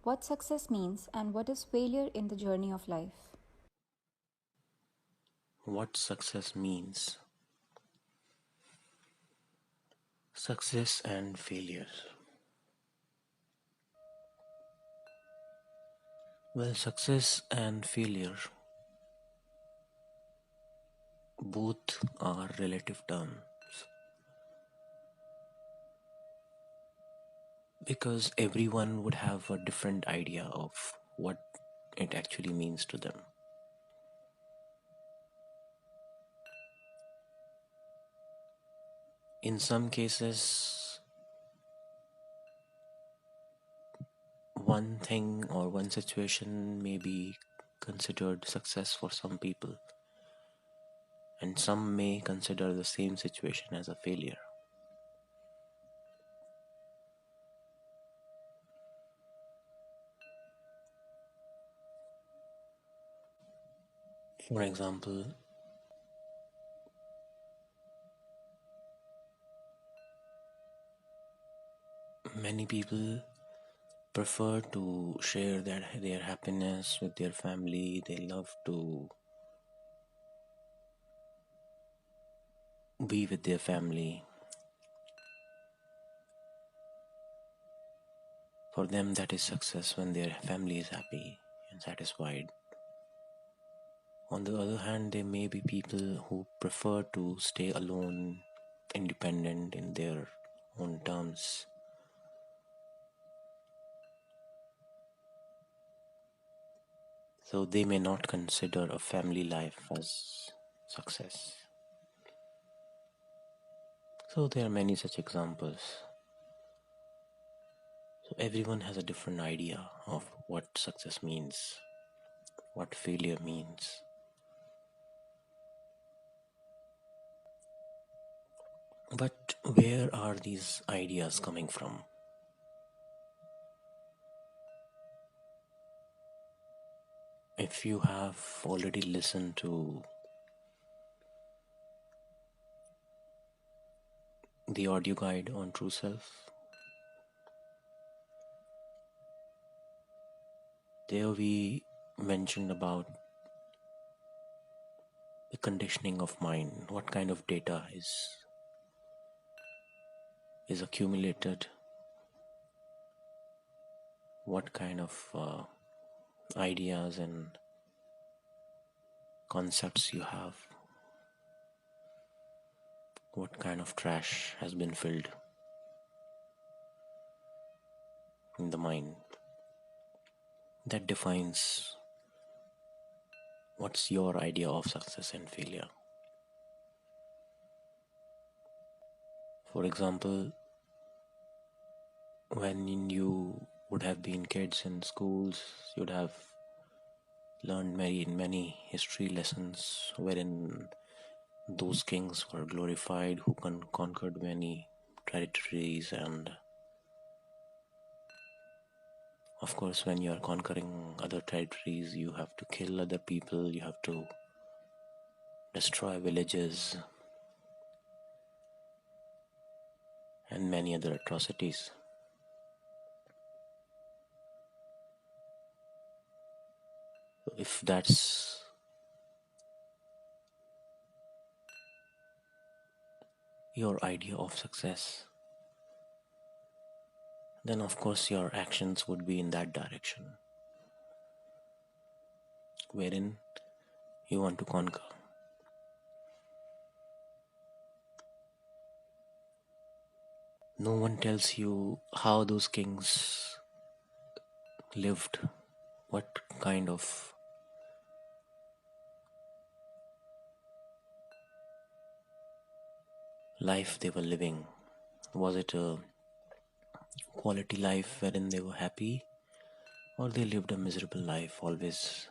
what success means, and what is failure in the journey of life. What success means. Success and failure. Well, success and failure both are relative terms because everyone would have a different idea of what it actually means to them. In some cases, one thing or one situation may be considered success for some people, and some may consider the same situation as a failure. For example, many people prefer to share their happiness with their family. They love to be with their family. For them, that is success when their family is happy and satisfied. On the other hand, there may be people who prefer to stay alone, independent in their own terms. So they may not consider a family life as success. So there are many such examples. So everyone has a different idea of what success means, what failure means. But where are these ideas coming from? If you have already listened to the audio guide on True Self, there we mentioned about the conditioning of mind, what kind of data is accumulated, what kind of ideas and concepts you have, what kind of trash has been filled in the mind. That defines what's your idea of success and failure. For example, when you would have been kids in schools, you'd have learned many history lessons wherein those kings were glorified who conquered many territories, and of course when you are conquering other territories you have to kill other people, you have to destroy villages and many other atrocities. If that's your idea of success, then of course your actions would be in that direction, wherein you want to conquer. No one tells you how those kings lived, what kind of life they were living. Was it a quality life wherein they were happy, or they lived a miserable life, always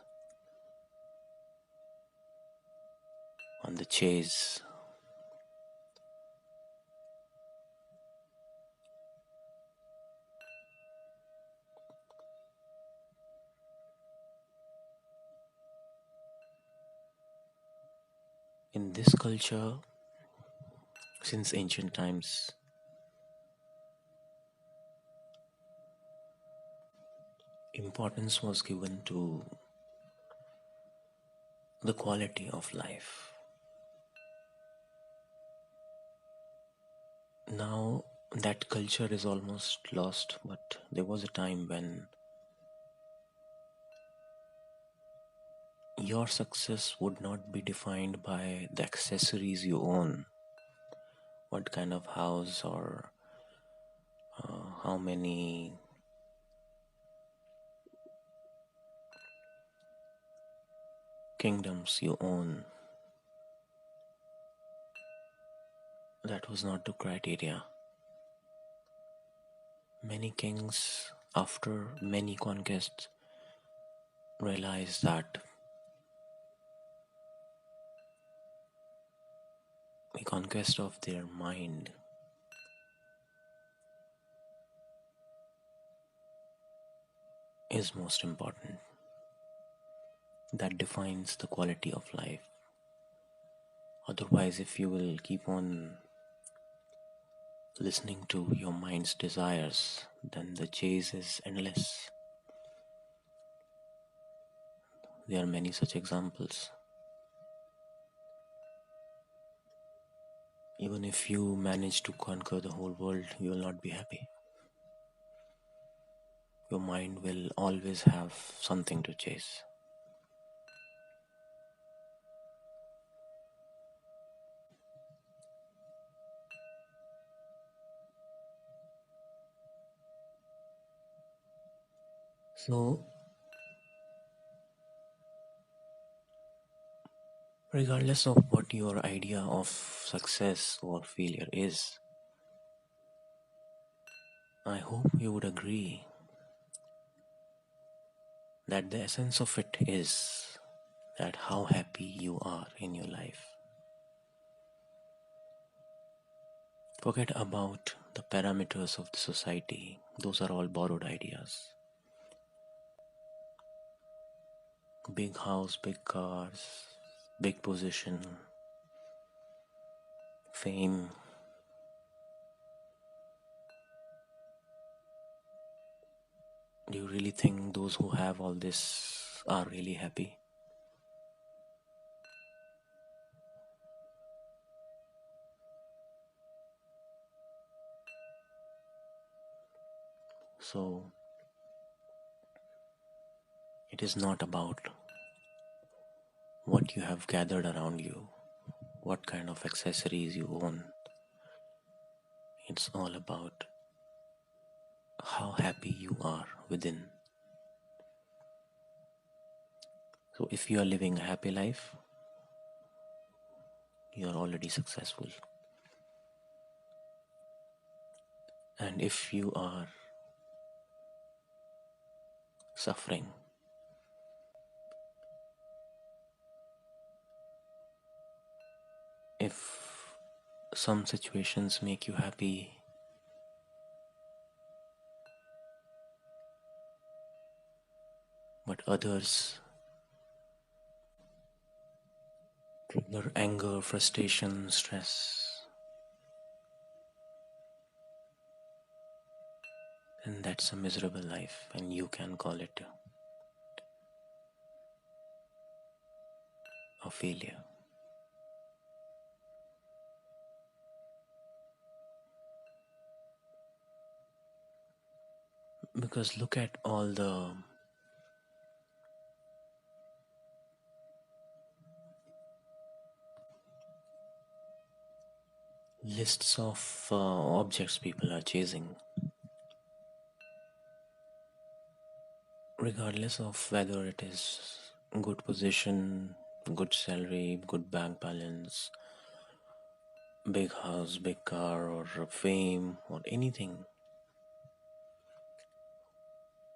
on the chase? In this culture, since ancient times, importance was given to the quality of life. Now that culture is almost lost, but there was a time when your success would not be defined by the accessories you own, what kind of house or how many kingdoms you own. That was not the criteria. Many kings, after many conquests, realized that the conquest of their mind is most important. That defines the quality of life. Otherwise, if you will keep on listening to your mind's desires, then the chase is endless. There are many such examples. Even if you manage to conquer the whole world, you will not be happy. Your mind will always have something to chase. So, regardless of what your idea of success or failure is, I hope you would agree that the essence of it is that how happy you are in your life. Forget about the parameters of the society, those are all borrowed ideas. Big house, big cars, big position, fame. Do you really think those who have all this are really happy? So, it is not about what you have gathered around you, what kind of accessories you own. It's all about how happy you are within. So, if you are living a happy life, you are already successful. And if you are suffering, if some situations make you happy, but others trigger anger, frustration, stress, then that's a miserable life, and you can call it a failure. Because look at all the lists of objects people are chasing, regardless of whether it is good position, good salary, good bank balance, big house, big car, or fame, or anything.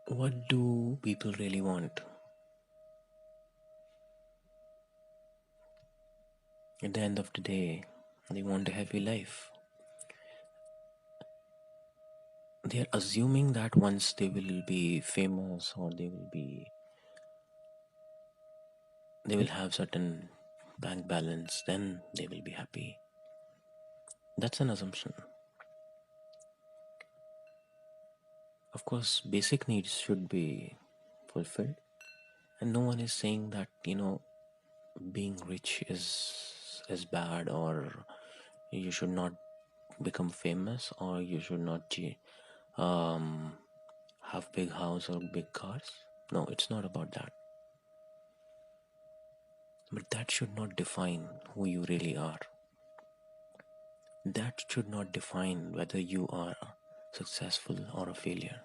What do people really want? At the end of the day, they want a happy life. They are assuming that once they will be famous or they will have certain bank balance, then they will be happy. That's an assumption. Of course, basic needs should be fulfilled. And no one is saying that, being rich is bad, or you should not become famous, or you should not um, have big house or big cars. No, it's not about that. But that should not define who you really are. That should not define whether you are successful or a failure.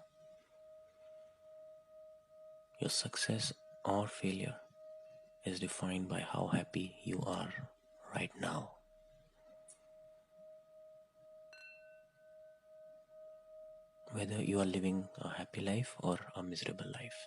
Your success or failure is defined by how happy you are right now. Whether you are living a happy life or a miserable life.